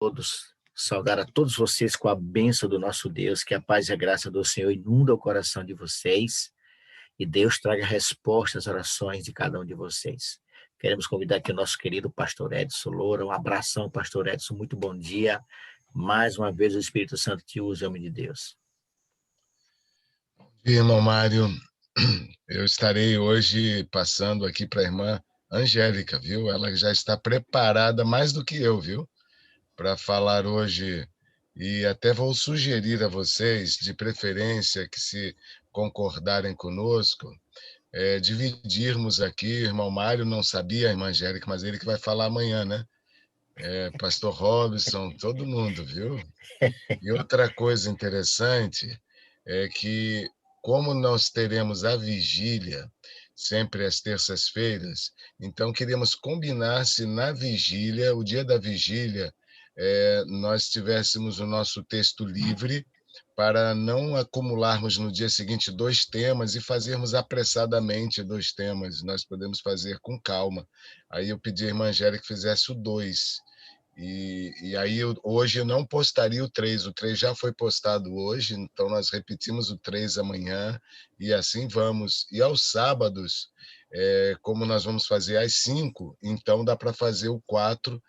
todos, saudar a todos vocês com a bênção do nosso Deus, que a paz e a graça do Senhor inunda o coração de vocês e Deus traga respostas às orações de cada um de vocês. Queremos convidar aqui o nosso querido pastor Edson Loura. Um abração, pastor Edson, muito bom dia. Mais uma vez o Espírito Santo te usa, homem de Deus. E, irmão Mário, eu estarei hoje passando aqui para a irmã Angélica, viu? Ela já está preparada mais do que eu, viu? Para falar hoje, e até vou sugerir a vocês, de preferência, que se concordarem conosco, dividirmos aqui. Irmão Mário não sabia, a irmã Angélica, mas ele que vai falar amanhã, né? Pastor Robson, todo mundo, viu? E outra coisa interessante é que, como nós teremos a vigília sempre às terças-feiras, então queríamos combinar se na vigília, o dia da vigília, nós tivéssemos o nosso texto livre para não acumularmos no dia seguinte 2 temas e fazermos apressadamente 2 temas. Nós podemos fazer com calma. Aí eu pedi à irmã Angélica que fizesse o 2. E aí hoje eu não postaria o 3 já foi postado hoje, então nós repetimos o 3 amanhã e assim vamos. E aos sábados, como nós vamos fazer às 5, então dá para fazer o 4,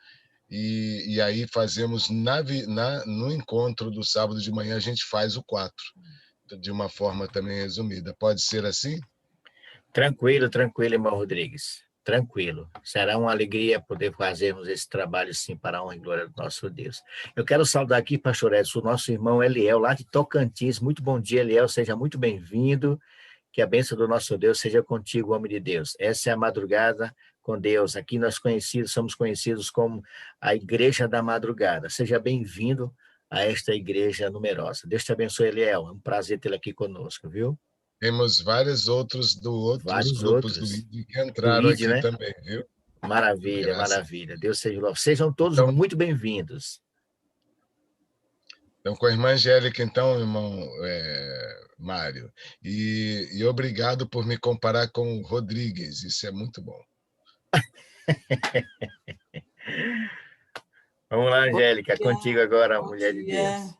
e aí fazemos no encontro do sábado de manhã, a gente faz o 4, de uma forma também resumida. Pode ser assim? Tranquilo, tranquilo, irmão Rodrigues. Tranquilo. Será uma alegria poder fazermos esse trabalho, sim, para a honra e glória do nosso Deus. Eu quero saudar aqui, pastor Edson, o nosso irmão Eliel, lá de Tocantins. Muito bom dia, Eliel. Seja muito bem-vindo. Que a bênção do nosso Deus seja contigo, homem de Deus. Essa é a madrugada com Deus. Aqui nós somos conhecidos como a Igreja da Madrugada. Seja bem-vindo a esta igreja numerosa. Deus te abençoe, Eliel. É um prazer tê-lo aqui conosco, viu? Temos vários outros outros Vários grupos do outros. ID que Do entraram ID, aqui né? também, viu? Maravilha, Graças. maravilha. Deus seja louvado. Sejam todos Então, muito bem-vindos. Então, com a irmã Angélica, então, irmão Mário. E obrigado por me comparar com o Rodrigues, isso é muito bom. Vamos lá, Angélica, Bom dia, contigo agora, bom mulher de dia. Deus.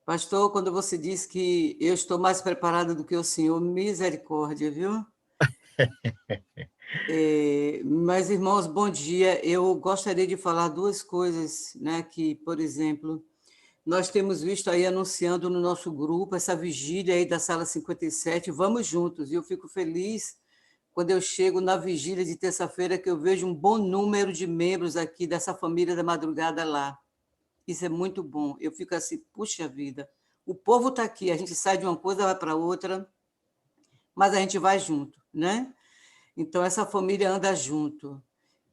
Pastor, quando você diz que eu estou mais preparada do que o senhor, misericórdia, viu? Mas, irmãos, bom dia. Eu gostaria de falar 2 coisas, né? Que, por exemplo, nós temos visto aí anunciando no nosso grupo essa vigília aí da Sala 57, vamos juntos. E eu fico feliz quando eu chego na vigília de terça-feira, que eu vejo um bom número de membros aqui dessa família da madrugada lá. Isso é muito bom. Eu fico assim, puxa vida, o povo está aqui, a gente sai de uma coisa, vai para outra, mas a gente vai junto, né? Então, essa família anda junto.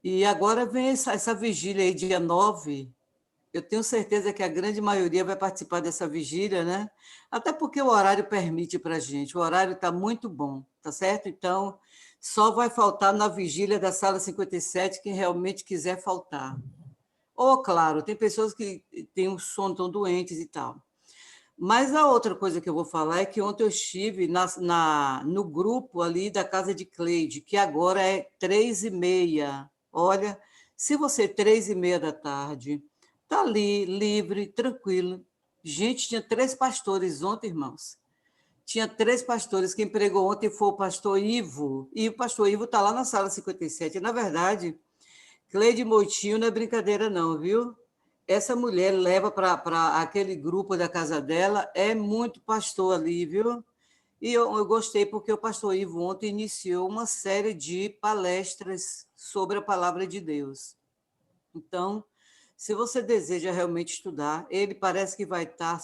E agora vem essa vigília aí, dia 9. Eu tenho certeza que a grande maioria vai participar dessa vigília, né? Até porque o horário permite para a gente, o horário está muito bom, tá certo? Então, só vai faltar na vigília da Sala 57 quem realmente quiser faltar. Ou, claro, tem pessoas que têm um sono, tão doentes e tal. Mas a outra coisa que eu vou falar é que ontem eu estive no grupo ali da Casa de Cleide, que agora é 3h30. Olha, se você 3h30 da tarde, está ali, livre, tranquilo. Gente, tinha 3 pastores ontem, irmãos. Tinha 3 pastores. Quem pregou ontem foi o pastor Ivo. E o pastor Ivo está lá na sala 57. Na verdade, Cleide Moitinho não é brincadeira, não, viu? Essa mulher leva para aquele grupo da casa dela, é muito pastor ali, viu? E eu gostei porque o pastor Ivo ontem iniciou uma série de palestras sobre a palavra de Deus. Então, se você deseja realmente estudar, ele parece que vai estar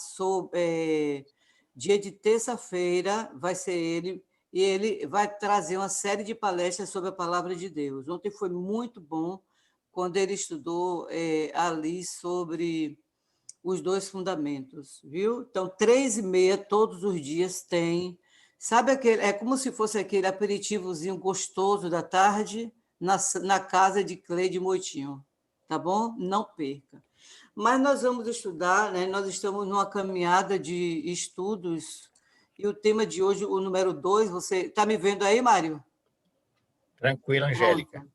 dia de terça-feira, vai ser ele, e ele vai trazer uma série de palestras sobre a palavra de Deus. Ontem foi muito bom, quando ele estudou ali sobre os 2 fundamentos, viu? Então, 3h30 todos os dias tem. Sabe aquele? É como se fosse aquele aperitivozinho gostoso da tarde na casa de Cleide Moitinho, tá bom? Não perca. Mas nós vamos estudar, né? Nós estamos numa caminhada de estudos, e o tema de hoje, o número 2, você está me vendo aí, Mário? Tranquilo, Angélica. Pronto.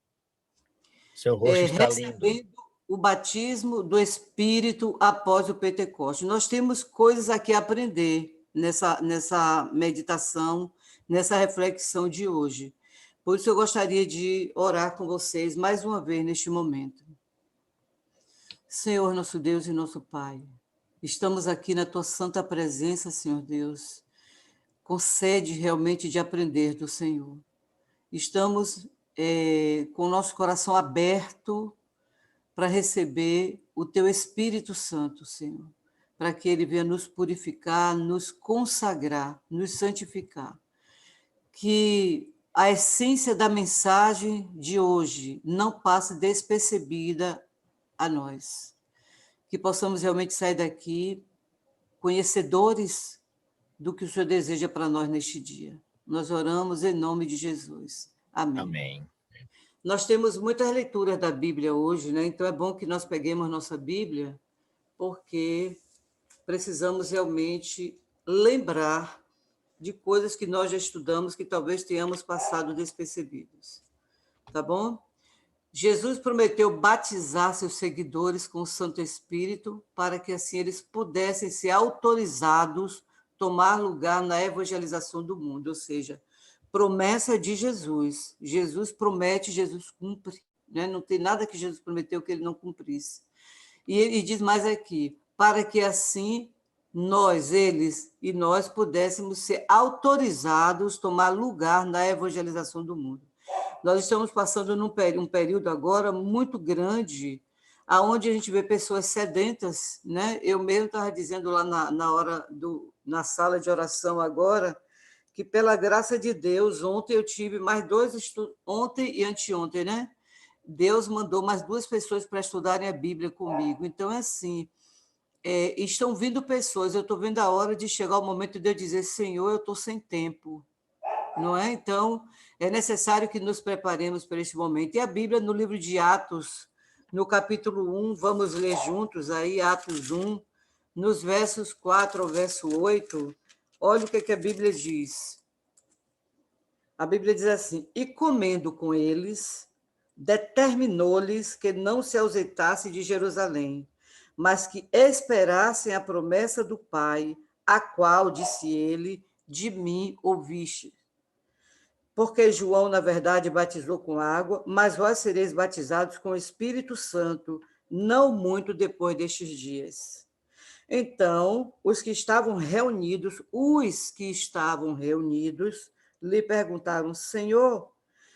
Seu rosto está lindo. o batismo do Espírito após o Pentecoste. Nós temos coisas aqui a aprender nessa meditação, nessa reflexão de hoje. Por isso eu gostaria de orar com vocês mais uma vez neste momento. Senhor, nosso Deus e nosso Pai, estamos aqui na tua santa presença, Senhor Deus, com sede realmente de aprender do Senhor. Estamos com o nosso coração aberto para receber o teu Espírito Santo, Senhor, para que ele venha nos purificar, nos consagrar, nos santificar. Que a essência da mensagem de hoje não passe despercebida a nós. Que possamos realmente sair daqui conhecedores do que o Senhor deseja para nós neste dia. Nós oramos em nome de Jesus. Amém. Amém. Nós temos muitas leituras da Bíblia hoje, né? Então é bom que nós peguemos nossa Bíblia, porque precisamos realmente lembrar de coisas que nós já estudamos, que talvez tenhamos passado despercebidos. Tá bom? Jesus prometeu batizar seus seguidores com o Santo Espírito para que assim eles pudessem ser autorizados a tomar lugar na evangelização do mundo, ou seja, promessa de Jesus. Jesus promete, Jesus cumpre. Né? Não tem nada que Jesus prometeu que ele não cumprisse. E ele diz mais aqui, para que assim nós, eles e nós pudéssemos ser autorizados a tomar lugar na evangelização do mundo. Nós estamos passando um período agora muito grande, aonde a gente vê pessoas sedentas, né? Eu mesmo estava dizendo lá na sala de oração agora, que pela graça de Deus, ontem eu tive mais 2 estudos, ontem e anteontem, né? Deus mandou mais 2 pessoas para estudarem a Bíblia comigo. Então, é assim, estão vindo pessoas, eu estou vendo a hora de chegar o momento de eu dizer, Senhor, eu estou sem tempo, não é? Então, é necessário que nos preparemos para este momento. E a Bíblia, no livro de Atos, no capítulo 1, vamos ler juntos aí, Atos 1, nos versos 4 ao verso 8, olha o que a Bíblia diz. A Bíblia diz assim, e comendo com eles, determinou-lhes que não se ausentasse de Jerusalém, mas que esperassem a promessa do Pai, a qual, disse ele, de mim ouviste. Porque João, na verdade, batizou com água, mas vós sereis batizados com o Espírito Santo, não muito depois destes dias. Então, os que estavam reunidos, lhe perguntaram, Senhor,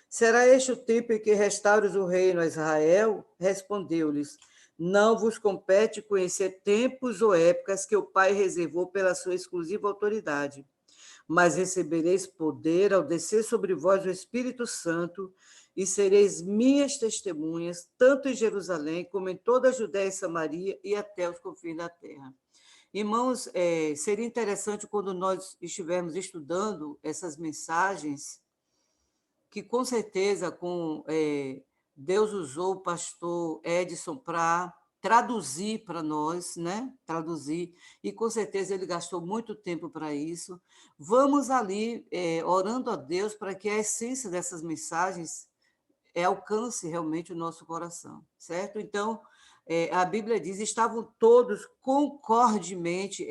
será este o tempo em que restaures o reino a Israel? Respondeu-lhes, não vos compete conhecer tempos ou épocas que o Pai reservou pela sua exclusiva autoridade, mas recebereis poder ao descer sobre vós o Espírito Santo e sereis minhas testemunhas, tanto em Jerusalém como em toda a Judéia e Samaria e até os confins da terra. Irmãos, seria interessante quando nós estivermos estudando essas mensagens, que com certeza Deus usou o pastor Edson para traduzir para nós, né? Traduzir, e com certeza ele gastou muito tempo para isso. Vamos ali orando a Deus para que a essência dessas mensagens alcance realmente o nosso coração, certo? Então, a Bíblia diz, estavam todos concordemente,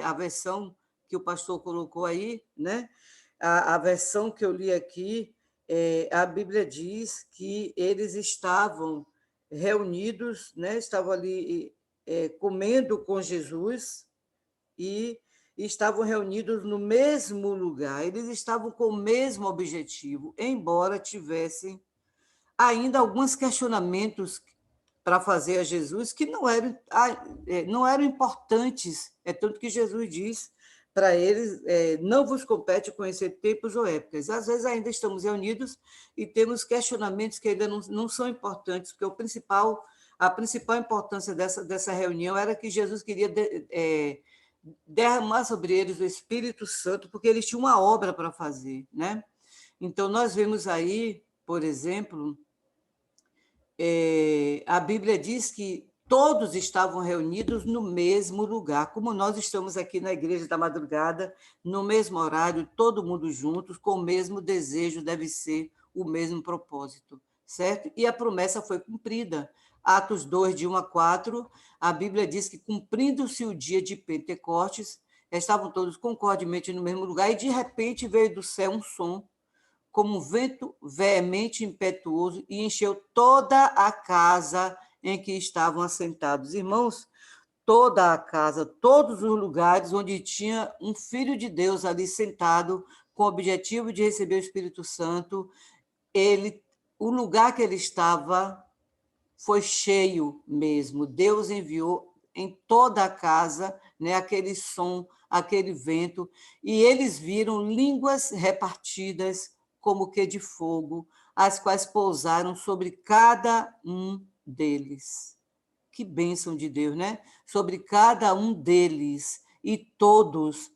a versão que o pastor colocou aí, né? A versão que eu li aqui, a Bíblia diz que eles estavam reunidos, né? Estavam ali comendo com Jesus e estavam reunidos no mesmo lugar, eles estavam com o mesmo objetivo, embora tivessem ainda alguns questionamentos para fazer a Jesus que não eram importantes, tanto que Jesus diz para eles, não vos compete conhecer tempos ou épocas. Às vezes ainda estamos reunidos e temos questionamentos que ainda não são importantes, porque a principal importância dessa reunião era que Jesus queria derramar sobre eles o Espírito Santo, porque eles tinham uma obra para fazer, né? Então, nós vemos aí, por exemplo, a Bíblia diz que todos estavam reunidos no mesmo lugar, como nós estamos aqui na Igreja da Madrugada, no mesmo horário, todo mundo juntos, com o mesmo desejo, deve ser o mesmo propósito, certo? E a promessa foi cumprida. Atos 2, de 1 a 4, a Bíblia diz que, cumprindo-se o dia de Pentecostes, estavam todos concordemente no mesmo lugar, e de repente veio do céu um som, como um vento veemente e impetuoso, e encheu toda a casa em que estavam assentados. Irmãos, toda a casa, todos os lugares onde tinha um filho de Deus ali sentado, com o objetivo de receber o Espírito Santo, o lugar que ele estava foi cheio mesmo. Deus enviou em toda a casa, né, aquele som, aquele vento, e eles viram línguas repartidas como que de fogo, as quais pousaram sobre cada um deles. Que bênção de Deus, né? Sobre cada um deles. E todos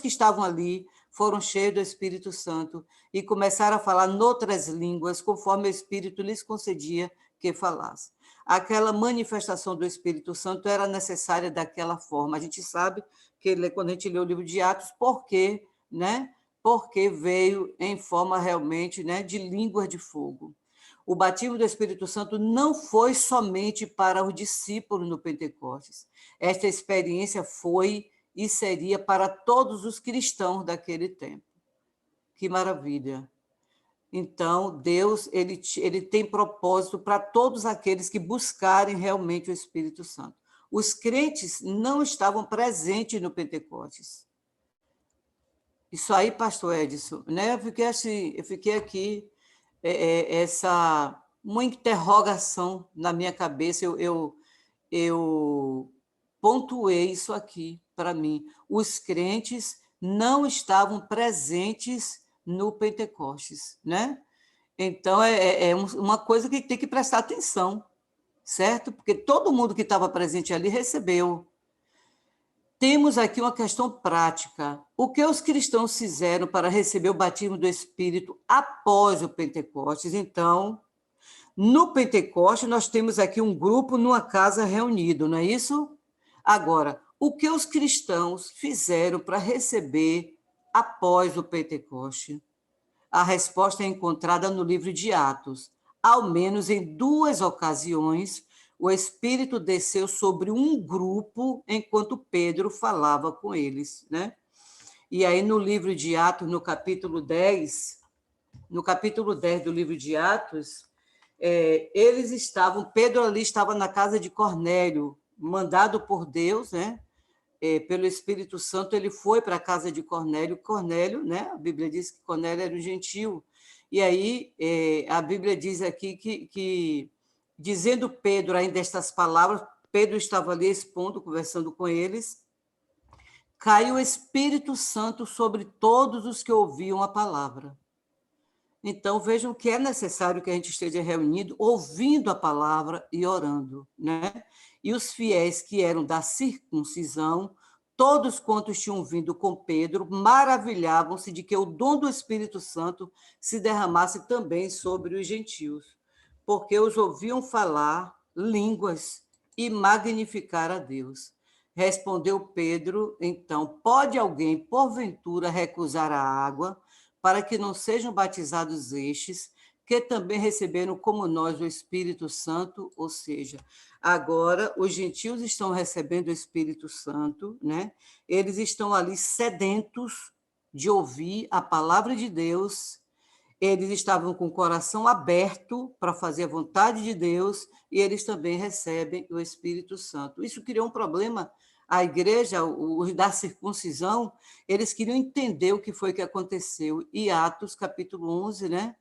que estavam ali foram cheios do Espírito Santo e começaram a falar noutras línguas, conforme o Espírito lhes concedia que falasse. Aquela manifestação do Espírito Santo era necessária daquela forma. A gente sabe que, quando a gente lê o livro de Atos, por quê, né? Porque veio em forma realmente, né, de línguas de fogo. O batismo do Espírito Santo não foi somente para os discípulos no Pentecostes. Esta experiência foi e seria para todos os cristãos daquele tempo. Que maravilha! Então, Deus ele tem propósito para todos aqueles que buscarem realmente o Espírito Santo. Os crentes não estavam presentes no Pentecostes. Isso aí, pastor Edson, né? Eu fiquei aqui, uma interrogação na minha cabeça, eu pontuei isso aqui para mim. Os crentes não estavam presentes no Pentecostes, né? Então, uma coisa que tem que prestar atenção, certo? Porque todo mundo que estava presente ali recebeu. Temos aqui uma questão prática. O que os cristãos fizeram para receber o batismo do Espírito após o Pentecostes? Então, no Pentecostes, nós temos aqui um grupo numa casa reunido, não é isso? Agora, o que os cristãos fizeram para receber após o Pentecoste? A resposta é encontrada no livro de Atos. Ao menos em 2 ocasiões, o Espírito desceu sobre um grupo enquanto Pedro falava com eles, né? E aí, no livro de Atos, no capítulo 10 do livro de Atos, Pedro ali estava na casa de Cornélio, mandado por Deus, né? Pelo Espírito Santo, ele foi para a casa de Cornélio. Cornélio, né? A Bíblia diz que Cornélio era um gentil. E aí, a Bíblia diz aqui que dizendo Pedro ainda estas palavras, Pedro estava ali expondo, conversando com eles, caiu o Espírito Santo sobre todos os que ouviam a palavra. Então, vejam que é necessário que a gente esteja reunido, ouvindo a palavra e orando, né? E os fiéis que eram da circuncisão, todos quantos tinham vindo com Pedro, maravilhavam-se de que o dom do Espírito Santo se derramasse também sobre os gentios, porque os ouviam falar línguas e magnificar a Deus. Respondeu Pedro, então, pode alguém, porventura, recusar a água para que não sejam batizados estes, que também receberam como nós o Espírito Santo? Ou seja, agora os gentios estão recebendo o Espírito Santo, né? Eles estão ali sedentos de ouvir a palavra de Deus, eles estavam com o coração aberto para fazer a vontade de Deus, e eles também recebem o Espírito Santo. Isso criou um problema. A igreja, os da circuncisão, eles queriam entender o que foi que aconteceu. E Atos, capítulo 11, né?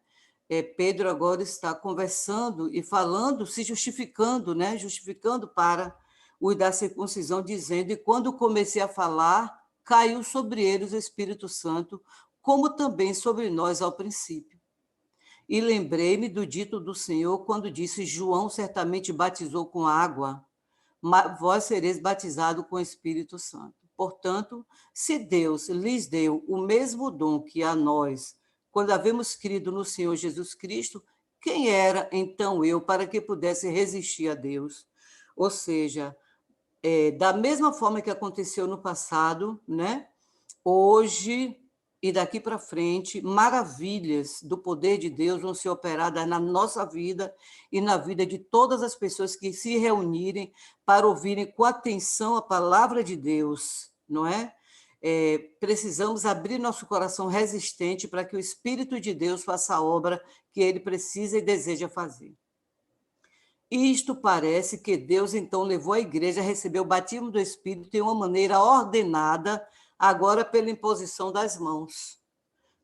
Pedro agora está conversando e falando, se justificando, né? Justificando para os da circuncisão, dizendo, e quando comecei a falar, caiu sobre eles o Espírito Santo, como também sobre nós ao princípio. E lembrei-me do dito do Senhor, quando disse, João certamente batizou com água, mas vós sereis batizados com o Espírito Santo. Portanto, se Deus lhes deu o mesmo dom que a nós, quando havemos crido no Senhor Jesus Cristo, quem era então eu para que pudesse resistir a Deus? Ou seja, da mesma forma que aconteceu no passado, né? Hoje e daqui para frente, maravilhas do poder de Deus vão ser operadas na nossa vida e na vida de todas as pessoas que se reunirem para ouvirem com atenção a palavra de Deus, não é? Precisamos abrir nosso coração resistente para que o Espírito de Deus faça a obra que ele precisa e deseja fazer. Isto parece que Deus, então, levou a igreja a receber o batismo do Espírito de uma maneira ordenada, agora pela imposição das mãos.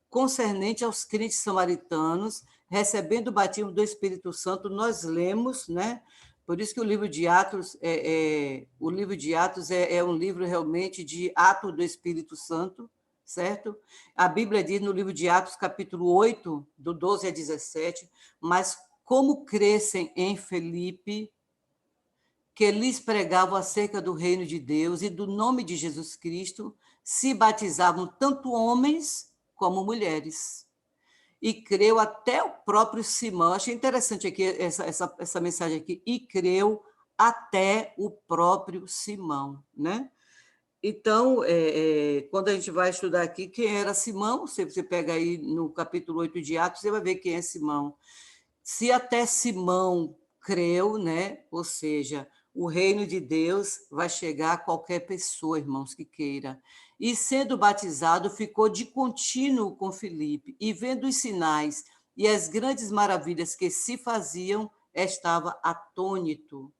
Concernente aos crentes samaritanos, recebendo o batismo do Espírito Santo, nós lemos, né? Por isso que o livro de Atos é um livro realmente de ato do Espírito Santo, certo? A Bíblia diz no livro de Atos, capítulo 8, do 12 a 17, mas como crescem em Filipe, que lhes pregavam acerca do reino de Deus e do nome de Jesus Cristo, se batizavam tanto homens como mulheres. E creu até o próprio Simão. Achei interessante aqui essa mensagem aqui. E creu até o próprio Simão, né? Então, quando a gente vai estudar aqui quem era Simão, se você pega aí no capítulo 8 de Atos, você vai ver quem é Simão. Se até Simão creu, né? Ou seja, o reino de Deus vai chegar a qualquer pessoa, irmãos, que queira. E sendo batizado, ficou de contínuo com Filipe, e vendo os sinais e as grandes maravilhas que se faziam, estava atônito.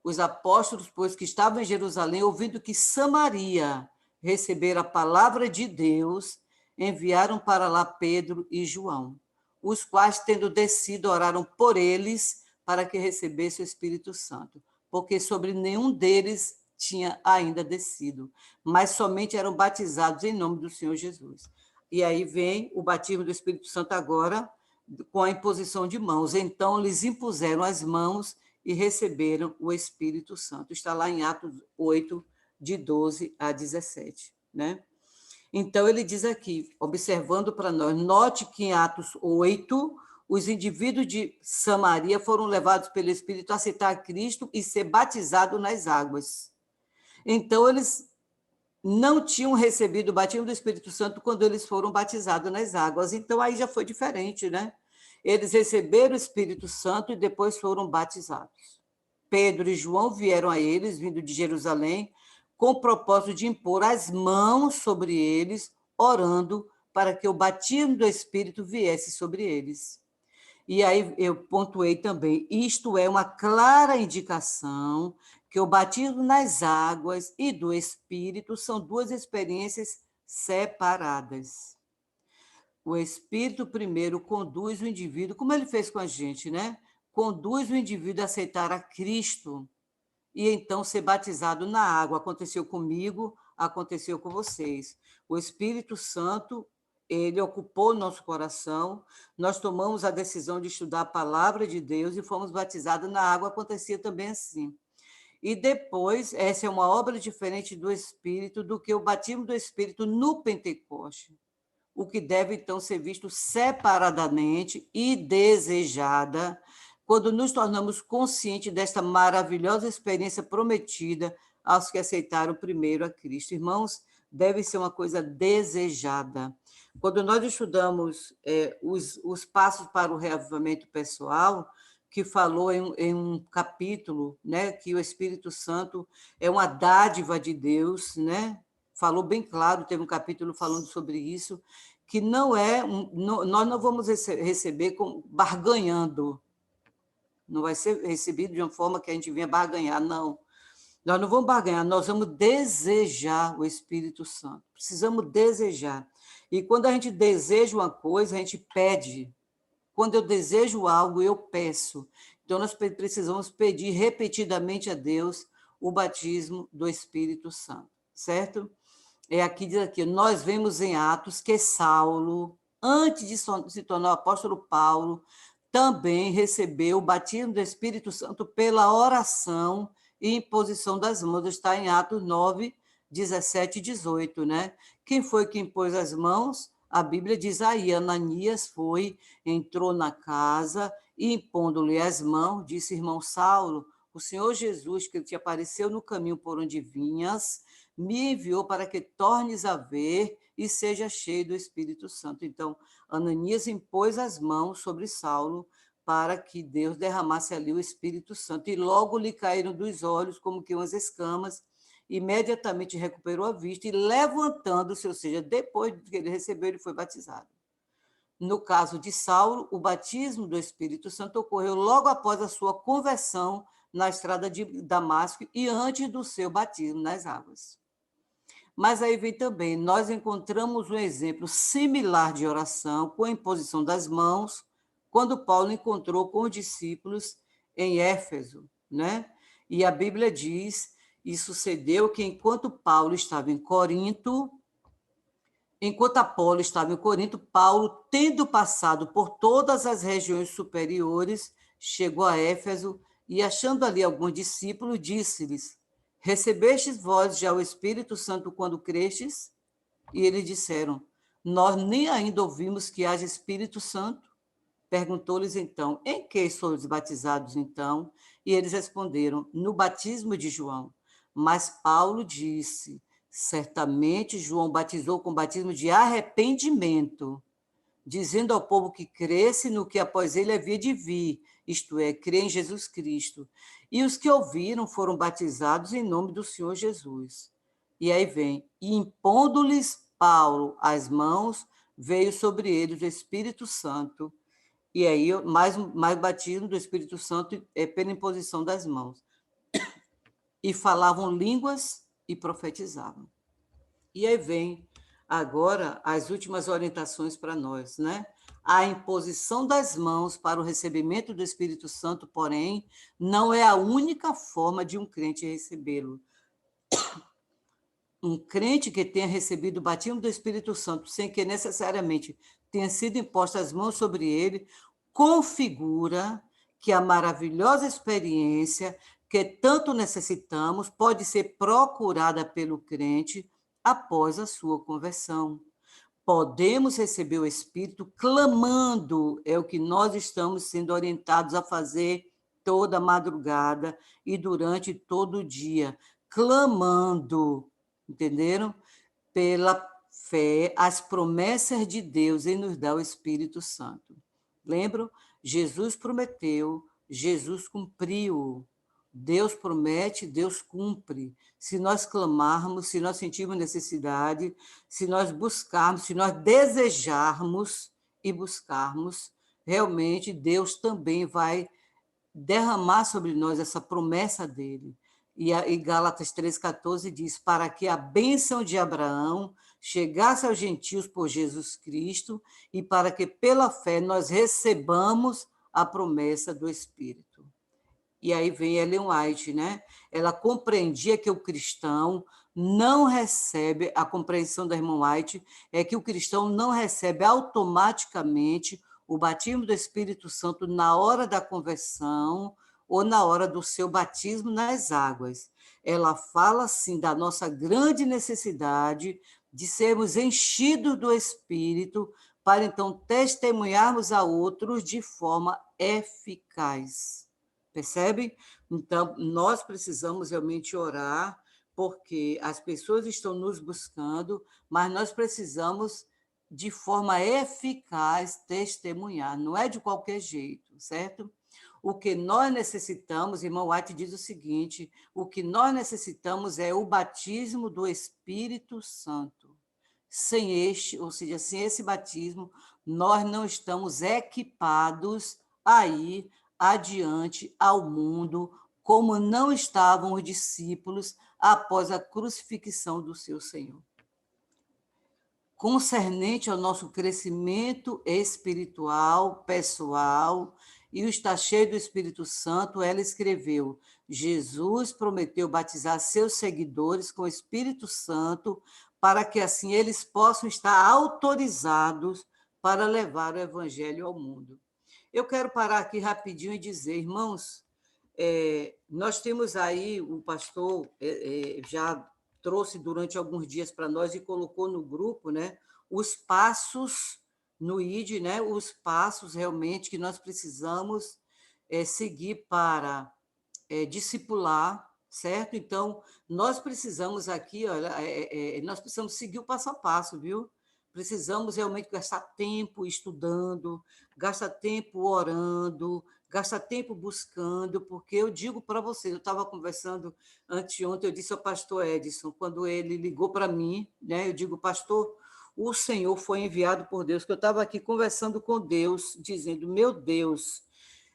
Os apóstolos, pois, que estavam em Jerusalém, ouvindo que Samaria recebera a palavra de Deus, enviaram para lá Pedro e João, os quais, tendo descido, oraram por eles para que recebesse o Espírito Santo, porque sobre nenhum deles tinha ainda descido, mas somente eram batizados em nome do Senhor Jesus. E aí vem o batismo do Espírito Santo agora, com a imposição de mãos. Então, lhes impuseram as mãos e receberam o Espírito Santo. Está lá em Atos 8, de 12 a 17, né? Então, ele diz aqui, observando para nós, note que em Atos 8, os indivíduos de Samaria foram levados pelo Espírito a aceitar Cristo e ser batizados nas águas. Então, eles não tinham recebido o batismo do Espírito Santo quando eles foram batizados nas águas. Então, aí já foi diferente, né? Eles receberam o Espírito Santo e depois foram batizados. Pedro e João vieram a eles, vindo de Jerusalém, com o propósito de impor as mãos sobre eles, orando para que o batismo do Espírito viesse sobre eles. E aí eu pontuei também, isto é uma clara indicação que o batismo nas águas e do Espírito são duas experiências separadas. O Espírito primeiro conduz o indivíduo, como ele fez com a gente, né? Conduz o indivíduo a aceitar a Cristo e então ser batizado na água. Aconteceu comigo, aconteceu com vocês. O Espírito Santo, ele ocupou nosso coração, nós tomamos a decisão de estudar a palavra de Deus e fomos batizados na água, acontecia também assim. E depois, essa é uma obra diferente do Espírito do que o batismo do Espírito no Pentecoste, o que deve, então, ser visto separadamente e desejada quando nos tornamos conscientes desta maravilhosa experiência prometida aos que aceitaram primeiro a Cristo. Irmãos, deve ser uma coisa desejada. Quando nós estudamos os passos para o reavivamento pessoal, que falou em um capítulo, né, que o Espírito Santo é uma dádiva de Deus, né? Falou bem claro, teve um capítulo falando sobre isso, que não é, nós não vamos receber barganhando, não vai ser recebido de uma forma que a gente venha barganhar, não. Nós não vamos barganhar, nós vamos desejar o Espírito Santo, precisamos desejar. E quando a gente deseja uma coisa, a gente pede. Quando eu desejo algo, eu peço. Então, nós precisamos pedir repetidamente a Deus o batismo do Espírito Santo, certo? Aqui diz aqui, nós vemos em Atos que Saulo, antes de se tornar o apóstolo Paulo, também recebeu o batismo do Espírito Santo pela oração e imposição das mãos. Está em Atos 9, 17 e 18, né? Quem foi que impôs as mãos? A Bíblia diz aí, Ananias entrou na casa e impondo-lhe as mãos, disse, irmão Saulo, o Senhor Jesus, que te apareceu no caminho por onde vinhas, me enviou para que tornes a ver e seja cheio do Espírito Santo. Então, Ananias impôs as mãos sobre Saulo para que Deus derramasse ali o Espírito Santo. E logo lhe caíram dos olhos como que umas escamas, imediatamente recuperou a vista e levantando-se, ou seja, depois que ele recebeu, ele foi batizado. No caso de Saulo, o batismo do Espírito Santo ocorreu logo após a sua conversão na estrada de Damasco e antes do seu batismo nas águas. Mas aí vem também, nós encontramos um exemplo similar de oração com a imposição das mãos, quando Paulo encontrou com os discípulos em Éfeso, né? E a Bíblia diz, e sucedeu que enquanto Apolo estava em Corinto, Paulo, tendo passado por todas as regiões superiores, chegou a Éfeso e, achando ali alguns discípulos, disse-lhes: recebestes vós já o Espírito Santo quando crestes? E eles disseram: nós nem ainda ouvimos que haja Espírito Santo. Perguntou-lhes então: em que sois batizados então? E eles responderam: no batismo de João. Mas Paulo disse: certamente João batizou com batismo de arrependimento, dizendo ao povo que cresce no que após ele havia de vir, isto é, crer em Jesus Cristo. E os que ouviram foram batizados em nome do Senhor Jesus. E aí vem, e impondo-lhes Paulo as mãos, veio sobre eles o Espírito Santo. E aí, mais batismo do Espírito Santo é pela imposição das mãos. E falavam línguas e profetizavam. E aí vem agora as últimas orientações para nós, né? A imposição das mãos para o recebimento do Espírito Santo, porém, não é a única forma de um crente recebê-lo. Um crente que tenha recebido o batismo do Espírito Santo sem que necessariamente tenha sido impostas as mãos sobre ele, configura que a maravilhosa experiência que tanto necessitamos pode ser procurada pelo crente após a sua conversão. Podemos receber o Espírito clamando, é o que nós estamos sendo orientados a fazer toda madrugada e durante todo o dia, clamando, entenderam? Pela fé, as promessas de Deus em nos dar o Espírito Santo. Lembram? Jesus prometeu, Jesus cumpriu. Deus promete, Deus cumpre. Se nós clamarmos, se nós sentirmos necessidade, se nós buscarmos, se nós desejarmos e buscarmos, realmente Deus também vai derramar sobre nós essa promessa dele. E Gálatas 3,14 diz, para que a bênção de Abraão chegasse aos gentios por Jesus Cristo e para que pela fé nós recebamos a promessa do Espírito. E aí vem Ellen White, né? Ela compreendia que o cristão não recebe, a compreensão da irmã White é que o cristão não recebe automaticamente o batismo do Espírito Santo na hora da conversão ou na hora do seu batismo nas águas. Ela fala, sim, da nossa grande necessidade de sermos enchidos do Espírito para, então, testemunharmos a outros de forma eficaz. Percebe? Então, nós precisamos realmente orar, porque as pessoas estão nos buscando, mas nós precisamos, de forma eficaz, testemunhar. Não é de qualquer jeito, certo? O que nós necessitamos, irmão White diz o seguinte, o que nós necessitamos é o batismo do Espírito Santo. Sem este, ou seja, sem esse batismo, nós não estamos equipados a ir adiante ao mundo, como não estavam os discípulos após a crucifixão do seu Senhor. Concernente ao nosso crescimento espiritual, pessoal, e o estar cheio do Espírito Santo, ela escreveu, Jesus prometeu batizar seus seguidores com o Espírito Santo para que assim eles possam estar autorizados para levar o Evangelho ao mundo. Eu quero parar aqui rapidinho e dizer, irmãos, nós temos aí, o pastor já trouxe durante alguns dias para nós e colocou no grupo, né, os passos no ID, né, os passos realmente que nós precisamos seguir para discipular, certo? Então, nós precisamos aqui, olha, nós precisamos seguir o passo a passo, viu? Precisamos realmente gastar tempo estudando, gastar tempo orando, gastar tempo buscando, porque eu digo para vocês, eu estava conversando anteontem, eu disse ao pastor Edson, quando ele ligou para mim, né? Eu digo, pastor, o Senhor foi enviado por Deus, que eu estava aqui conversando com Deus, dizendo, meu Deus,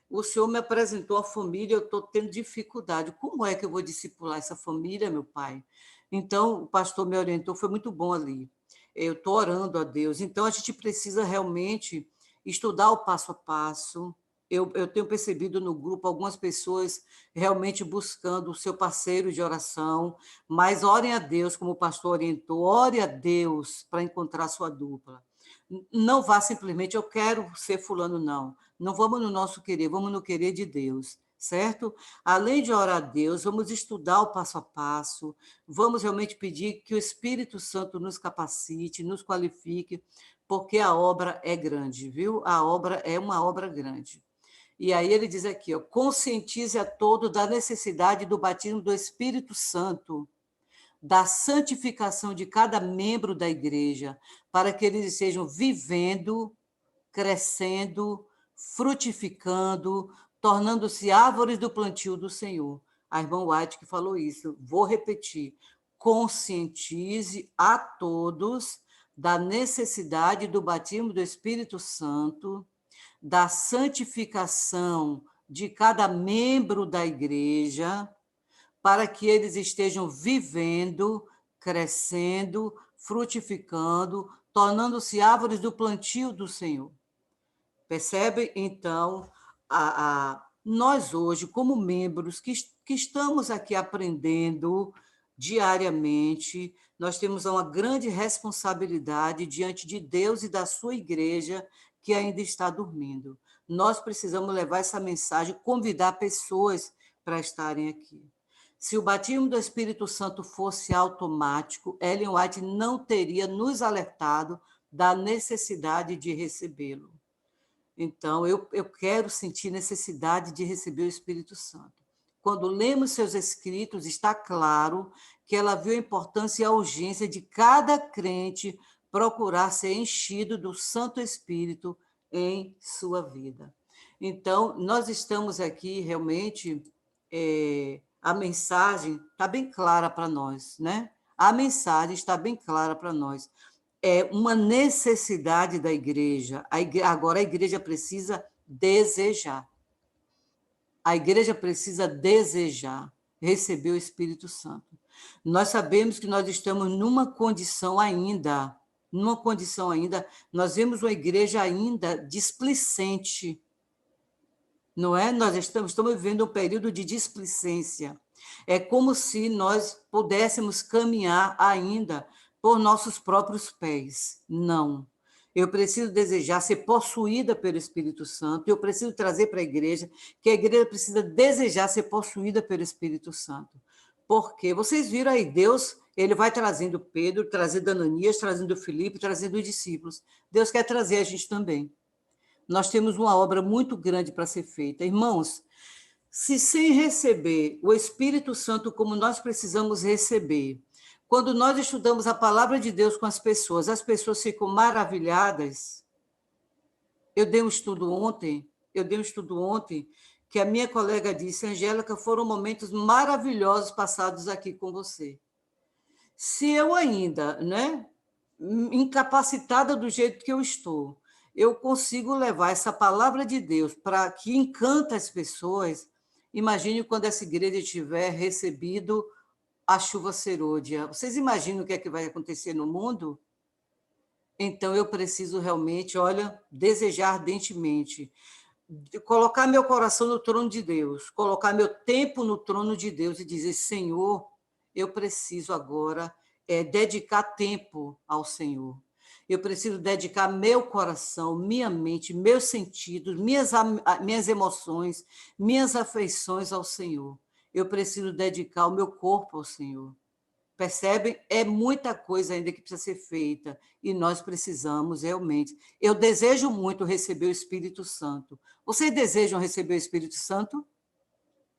o Senhor me apresentou a família, eu estou tendo dificuldade. Como é que eu vou discipular essa família, meu pai? Então, o pastor me orientou, foi muito bom ali. Eu estou orando a Deus. Então, a gente precisa realmente estudar o passo a passo. Eu tenho percebido no grupo algumas pessoas realmente buscando o seu parceiro de oração, mas orem a Deus, como o pastor orientou, ore a Deus para encontrar sua dupla. Não vá simplesmente, eu quero ser fulano, não. Não vamos no nosso querer, vamos no querer de Deus, certo? Além de orar a Deus, vamos estudar o passo a passo, vamos realmente pedir que o Espírito Santo nos capacite, nos qualifique, porque a obra é grande, viu? A obra é uma obra grande. E aí ele diz aqui, ó, conscientize a todo da necessidade do batismo do Espírito Santo, da santificação de cada membro da igreja, para que eles estejam vivendo, crescendo, frutificando, tornando-se árvores do plantio do Senhor. A irmã White que falou isso. Vou repetir. Conscientize a todos da necessidade do batismo do Espírito Santo, da santificação de cada membro da igreja, para que eles estejam vivendo, crescendo, frutificando, tornando-se árvores do plantio do Senhor. Percebe? Então, nós hoje, como membros que estamos aqui aprendendo diariamente, nós temos uma grande responsabilidade diante de Deus e da sua igreja que ainda está dormindo. Nós precisamos levar essa mensagem, convidar pessoas para estarem aqui. Se o batismo do Espírito Santo fosse automático, Ellen White não teria nos alertado da necessidade de recebê-lo. Então, eu quero sentir necessidade de receber o Espírito Santo. Quando lemos seus escritos, está claro que ela viu a importância e a urgência de cada crente procurar ser enchido do Santo Espírito em sua vida. Então, nós estamos aqui realmente, a mensagem está bem clara para nós, né? A mensagem está bem clara para nós. É uma necessidade da igreja. Agora, a igreja precisa desejar. A igreja precisa desejar receber o Espírito Santo. Nós sabemos que nós estamos numa condição ainda, nós vemos uma igreja ainda displicente, não é? Nós estamos vivendo um período de displicência. É como se nós pudéssemos caminhar ainda por nossos próprios pés. Não. Eu preciso desejar ser possuída pelo Espírito Santo, eu preciso trazer para a igreja que a igreja precisa desejar ser possuída pelo Espírito Santo. Porque vocês viram aí, Deus, ele vai trazendo Pedro, trazendo Ananias, trazendo Filipe, trazendo os discípulos. Deus quer trazer a gente também. Nós temos uma obra muito grande para ser feita. Irmãos, se sem receber o Espírito Santo como nós precisamos receber, quando nós estudamos a palavra de Deus com as pessoas ficam maravilhadas. Eu dei um estudo ontem que a minha colega disse, Angélica, foram momentos maravilhosos passados aqui com você. Se eu ainda, né, incapacitada do jeito que eu estou, eu consigo levar essa palavra de Deus para que encanta as pessoas, imagine quando essa igreja tiver recebido a chuva serôdia. Vocês imaginam o que é que vai acontecer no mundo? Então, eu preciso realmente, desejar ardentemente, colocar meu coração no trono de Deus, colocar meu tempo no trono de Deus e dizer, Senhor, eu preciso agora dedicar tempo ao Senhor. Eu preciso dedicar meu coração, minha mente, meus sentidos, minhas emoções, minhas afeições ao Senhor. Eu preciso dedicar o meu corpo ao Senhor. Percebem? É muita coisa ainda que precisa ser feita e nós precisamos realmente. Eu desejo muito receber o Espírito Santo. Vocês desejam receber o Espírito Santo?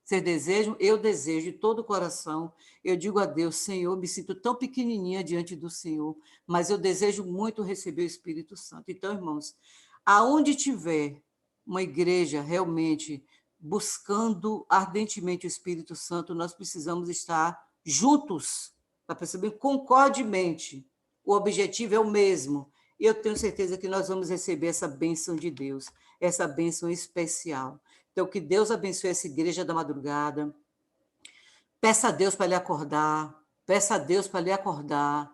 Vocês desejam? Eu desejo de todo o coração. Eu digo a Deus, Senhor, me sinto tão pequenininha diante do Senhor, mas eu desejo muito receber o Espírito Santo. Então, irmãos, aonde tiver uma igreja realmente buscando ardentemente o Espírito Santo, nós precisamos estar juntos, para perceber, concordemente. O objetivo é o mesmo. E eu tenho certeza que nós vamos receber essa bênção de Deus, essa bênção especial. Então, que Deus abençoe essa igreja da madrugada. Peça a Deus para lhe acordar. Peça a Deus para lhe acordar.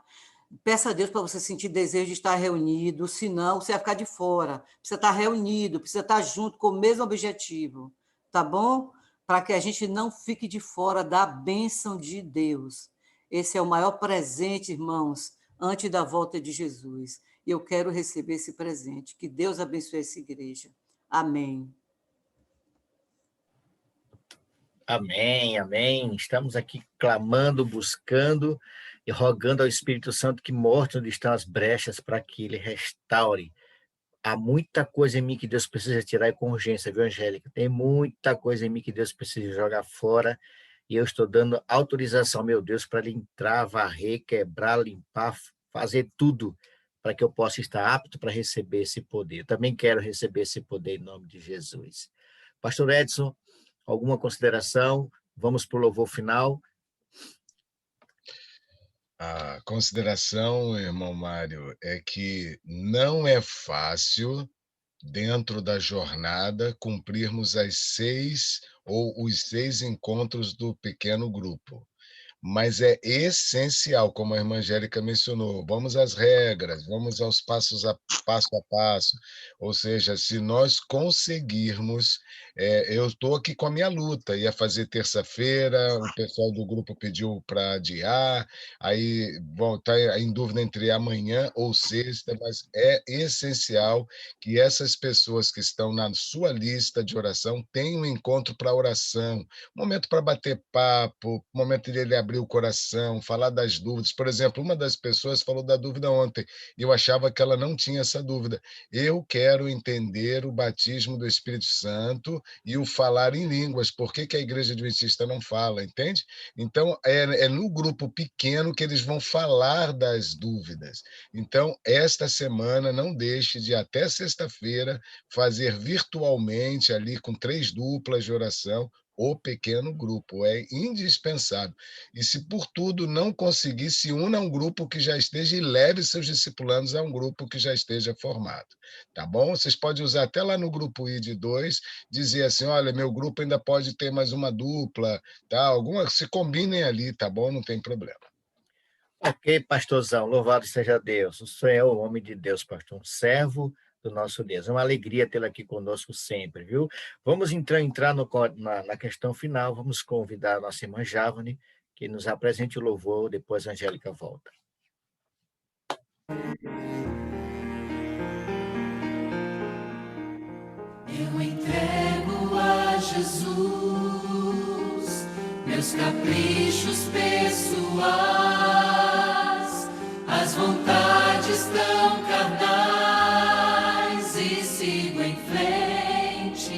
Peça a Deus para você sentir desejo de estar reunido. Senão, você vai ficar de fora. Precisa estar reunido, precisa estar junto com o mesmo objetivo. Tá bom? Para que a gente não fique de fora da bênção de Deus. Esse é o maior presente, irmãos, antes da volta de Jesus. E eu quero receber esse presente. Que Deus abençoe essa igreja. Amém. Amém, amém. Estamos aqui clamando, buscando e rogando ao Espírito Santo que mostre onde estão as brechas para que ele restaure. Há muita coisa em mim que Deus precisa tirar com urgência, viu, Angélica? Tem muita coisa em mim que Deus precisa jogar fora e eu estou dando autorização, meu Deus, para ele entrar, varrer, quebrar, limpar, fazer tudo para que eu possa estar apto para receber esse poder. Eu também quero receber esse poder em nome de Jesus. Pastor Edson, alguma consideração? Vamos para o louvor final. A consideração, irmão Mário, é que não é fácil, dentro da jornada, cumprirmos as 6 ou os 6 encontros do pequeno grupo. Mas é essencial, como a irmã Angélica mencionou, vamos às regras, vamos aos passo a passo, ou seja, se nós conseguirmos, eu estou aqui com a minha luta, ia fazer terça-feira, o pessoal do grupo pediu para adiar, aí está em dúvida entre amanhã ou sexta, mas é essencial que essas pessoas que estão na sua lista de oração tenham um encontro para oração, momento para bater papo, momento de ele abrir o coração, falar das dúvidas. Por exemplo, uma das pessoas falou da dúvida ontem, e eu achava que ela não tinha essa dúvida. Eu quero entender o batismo do Espírito Santo e o falar em línguas. Por que a Igreja Adventista não fala, entende? Então, é no grupo pequeno que eles vão falar das dúvidas. Então, esta semana, não deixe de, até sexta-feira, fazer virtualmente ali com 3 duplas de oração, o pequeno grupo, é indispensável. E se por tudo não conseguir, se una a um grupo que já esteja e leve seus discipulandos a um grupo que já esteja formado, tá bom? Vocês podem usar até lá no grupo ID2, dizer assim, olha, meu grupo ainda pode ter mais uma dupla, tá? Se combinem ali, tá bom? Não tem problema. Ok, pastorzão, louvado seja Deus. O Senhor é o homem de Deus, pastor, um servo do nosso Deus. É uma alegria tê-lo aqui conosco sempre, viu? Vamos entrar na questão final, vamos convidar a nossa irmã Javane, que nos apresente o louvor, depois a Angélica volta. Eu entrego a Jesus meus caprichos pessoais, as vontades tão carnais e sigo em frente.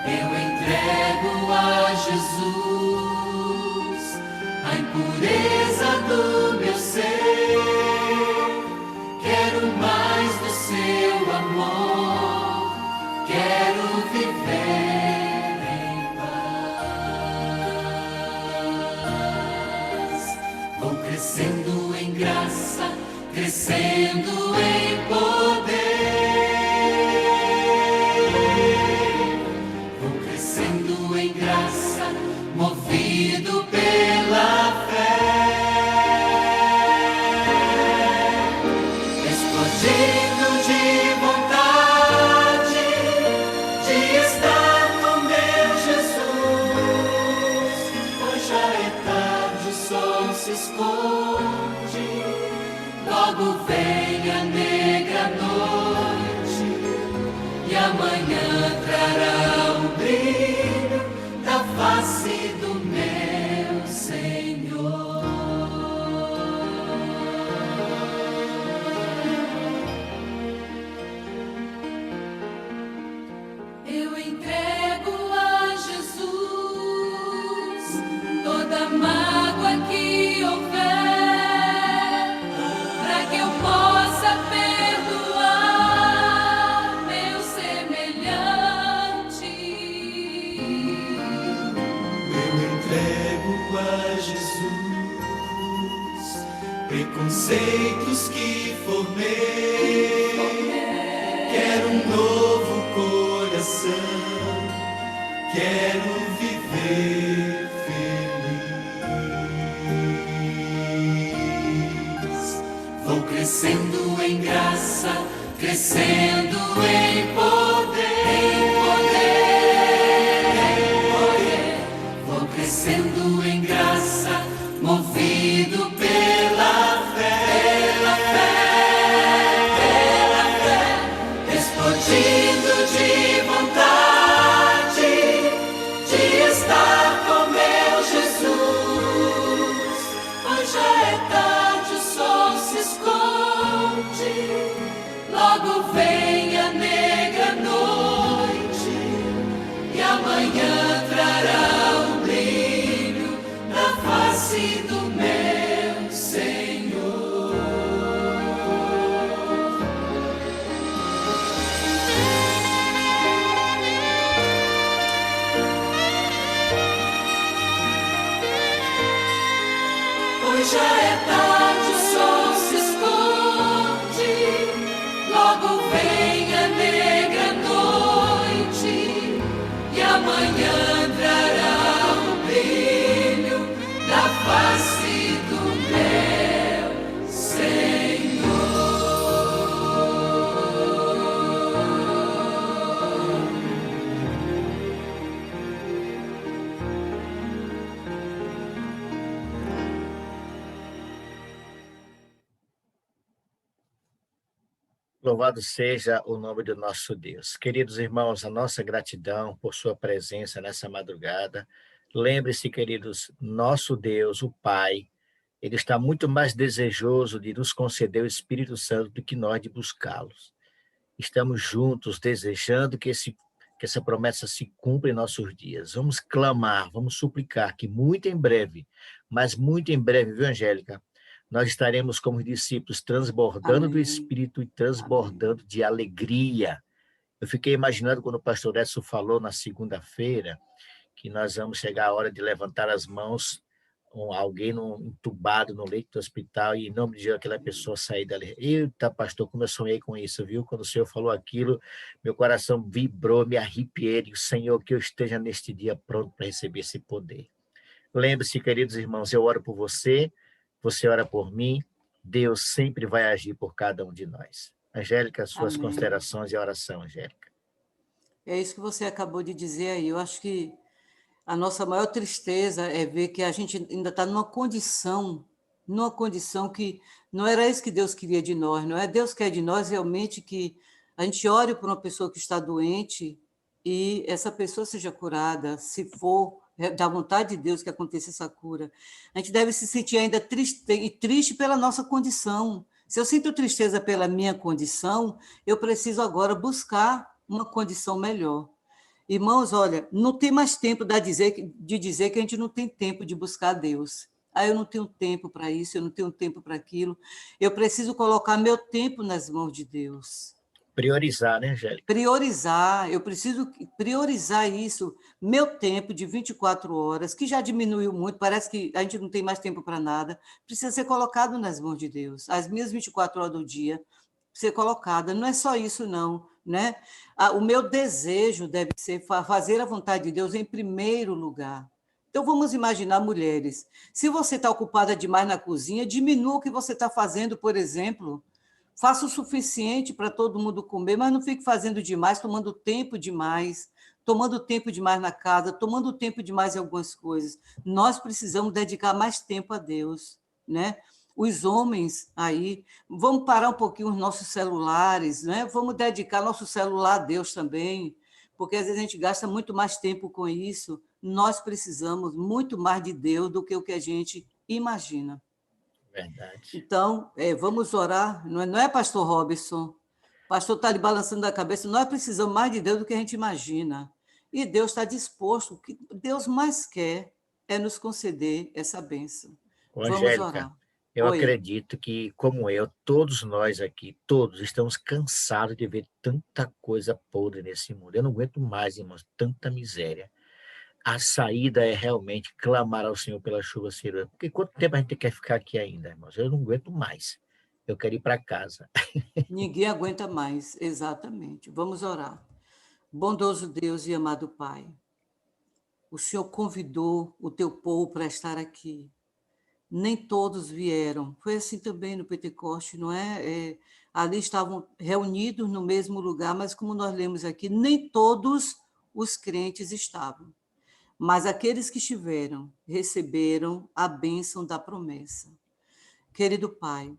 Eu entrego a Jesus a impureza do meu ser. Quero mais do seu amor, quero viver em paz. Vou crescendo em graça, crescendo em poder. Vou crescendo em graça, movido pela fé. Explodindo de vontade de estar com meu Jesus. Hoje já é tarde, o sol se esconde, logo vem a negra noite, e amanhã trará o brilho da face do meu Senhor. Eu entrego a Jesus, preconceitos que formei. Quero um novo coração, quero viver feliz. Vou crescendo em graça, crescendo em poder, vou crescendo em graça, movido pela fé, explodindo de vontade de estar com meu Jesus. Hoje já é tarde, o sol se esconde, logo vem a negra noite, e amanhã trará o brilho da face do meu Senhor. Hoje já é tarde, o sol se esconde, logo vem a negra noite, e amanhã trará o brilho da face do meu Senhor. Louvado seja o nome do nosso Deus. Queridos irmãos, a nossa gratidão por sua presença nessa madrugada. Lembre-se, queridos, nosso Deus, o Pai, Ele está muito mais desejoso de nos conceder o Espírito Santo do que nós de buscá-los. Estamos juntos desejando que essa promessa se cumpra em nossos dias. Vamos clamar, vamos suplicar que muito em breve, mas muito em breve, viu, Angélica? Nós estaremos como discípulos transbordando do Amém. Espírito e transbordando de alegria. Eu fiquei imaginando quando o pastor Edson falou na segunda-feira que nós vamos chegar a hora de levantar as mãos, alguém entubado no leito do hospital, e em nome de Deus aquela pessoa sair dali. Eita, pastor, como eu sonhei com isso, viu? Quando o Senhor falou aquilo, meu coração vibrou, me arrepiei. Digo, Senhor, que eu esteja neste dia pronto para receber esse poder. Lembre-se, queridos irmãos, eu oro por você, você ora por mim, Deus sempre vai agir por cada um de nós. Angélica, suas Amém. considerações e oração, Angélica. É isso que você acabou de dizer aí. Eu acho que a nossa maior tristeza é ver que a gente ainda está numa condição que não era isso que Deus queria de nós, não é? Deus quer de nós realmente que a gente ore por uma pessoa que está doente e essa pessoa seja curada, se for da vontade de Deus que aconteça essa cura. A gente deve se sentir ainda triste pela nossa condição. Se eu sinto tristeza pela minha condição, eu preciso agora buscar uma condição melhor. Irmãos, olha, não tem mais tempo de dizer que a gente não tem tempo de buscar Deus. Ah, eu não tenho tempo para isso, eu não tenho tempo para aquilo. Eu preciso colocar meu tempo nas mãos de Deus. Priorizar, né, Angélica? Eu preciso priorizar isso, meu tempo de 24 horas, que já diminuiu muito, parece que a gente não tem mais tempo para nada, precisa ser colocado nas mãos de Deus. As minhas 24 horas do dia, ser colocada, não é só isso não, né? O meu desejo deve ser fazer a vontade de Deus em primeiro lugar. Então, vamos imaginar mulheres. Se você está ocupada demais na cozinha, diminua o que você está fazendo, por exemplo. Faça o suficiente para todo mundo comer, mas não fique fazendo demais, tomando tempo demais na casa, tomando tempo demais em algumas coisas. Nós precisamos dedicar mais tempo a Deus, né? Os homens aí, vamos parar um pouquinho os nossos celulares, né? Vamos dedicar nosso celular a Deus também, porque às vezes a gente gasta muito mais tempo com isso. Nós precisamos muito mais de Deus do que o que a gente imagina. Verdade. Então, vamos orar, não é, pastor Robson? O pastor está ali balançando a cabeça, nós precisamos mais de Deus do que a gente imagina. E Deus está disposto, o que Deus mais quer é nos conceder essa bênção. Vamos Angélica, orar. eu Oi. acredito que, como eu, todos nós aqui, todos estamos cansados de ver tanta coisa podre nesse mundo. Eu não aguento mais, irmãos, tanta miséria. a saída é realmente clamar ao Senhor pela chuva serôdia. Porque quanto tempo a gente quer ficar aqui ainda, irmãos? Eu não aguento mais. Eu quero ir para casa. Ninguém aguenta mais, exatamente. Vamos orar. Bondoso Deus e amado Pai, o Senhor convidou o teu povo para estar aqui. Nem todos vieram. Foi assim também no Pentecoste, não é? Ali estavam reunidos no mesmo lugar, mas como nós lemos aqui, nem todos os crentes estavam. Mas aqueles que estiveram, receberam a bênção da promessa. Querido Pai,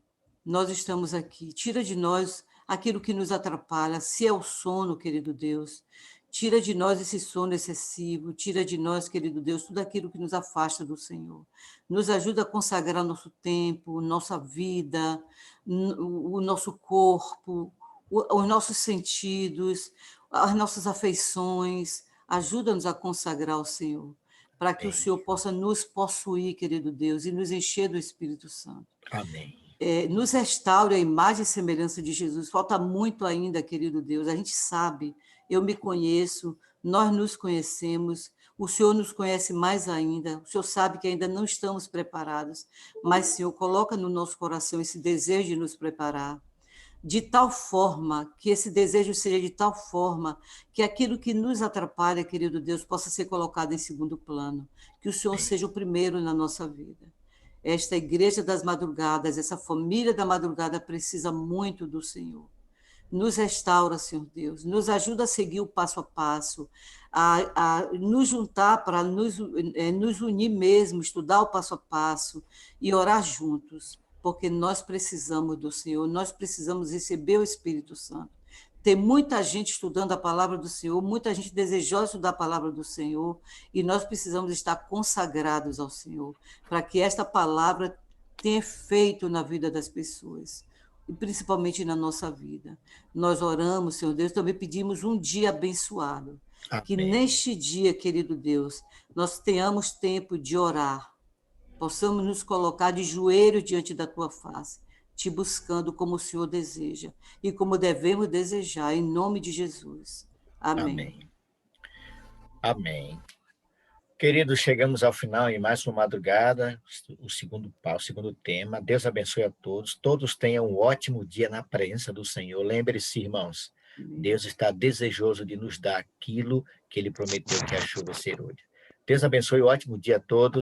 nós estamos aqui. Tira de nós aquilo que nos atrapalha, se é o sono, querido Deus. Tira de nós esse sono excessivo, tira de nós, querido Deus, tudo aquilo que nos afasta do Senhor. Nos ajuda a consagrar nosso tempo, nossa vida, o nosso corpo, os nossos sentidos, as nossas afeições. Ajuda-nos a consagrar ao Senhor, para que o Senhor possa nos possuir, querido Deus, e nos encher do Espírito Santo. Amém. Nos restaure a imagem e semelhança de Jesus. Falta muito ainda, querido Deus. A gente sabe, eu me conheço, nós nos conhecemos, o Senhor nos conhece mais ainda, o Senhor sabe que ainda não estamos preparados, mas, Senhor, coloca no nosso coração esse desejo de nos preparar, de tal forma, que esse desejo seja de tal forma, que aquilo que nos atrapalha, querido Deus, possa ser colocado em segundo plano, que o Senhor seja o primeiro na nossa vida. Esta igreja das madrugadas, essa família da madrugada precisa muito do Senhor. Nos restaura, Senhor Deus, nos ajuda a seguir o passo a passo, a nos juntar para nos unir mesmo, estudar o passo a passo e orar juntos, porque nós precisamos do Senhor, nós precisamos receber o Espírito Santo. Tem muita gente estudando a palavra do Senhor, muita gente desejosa de estudar a palavra do Senhor, e nós precisamos estar consagrados ao Senhor, para que esta palavra tenha efeito na vida das pessoas, e principalmente na nossa vida. Nós oramos, Senhor Deus, também pedimos um dia abençoado, Amém. que neste dia, querido Deus, nós tenhamos tempo de orar, possamos nos colocar de joelhos diante da tua face, te buscando como o Senhor deseja e como devemos desejar, em nome de Jesus. Amém. Amém. Amém. Queridos, chegamos ao final em mais uma madrugada, o segundo tema. Deus abençoe a todos. Todos tenham um ótimo dia na presença do Senhor. Lembre-se, irmãos, Deus está desejoso de nos dar aquilo que Ele prometeu, que é a chuva serôdia. Deus abençoe, um ótimo dia a todos.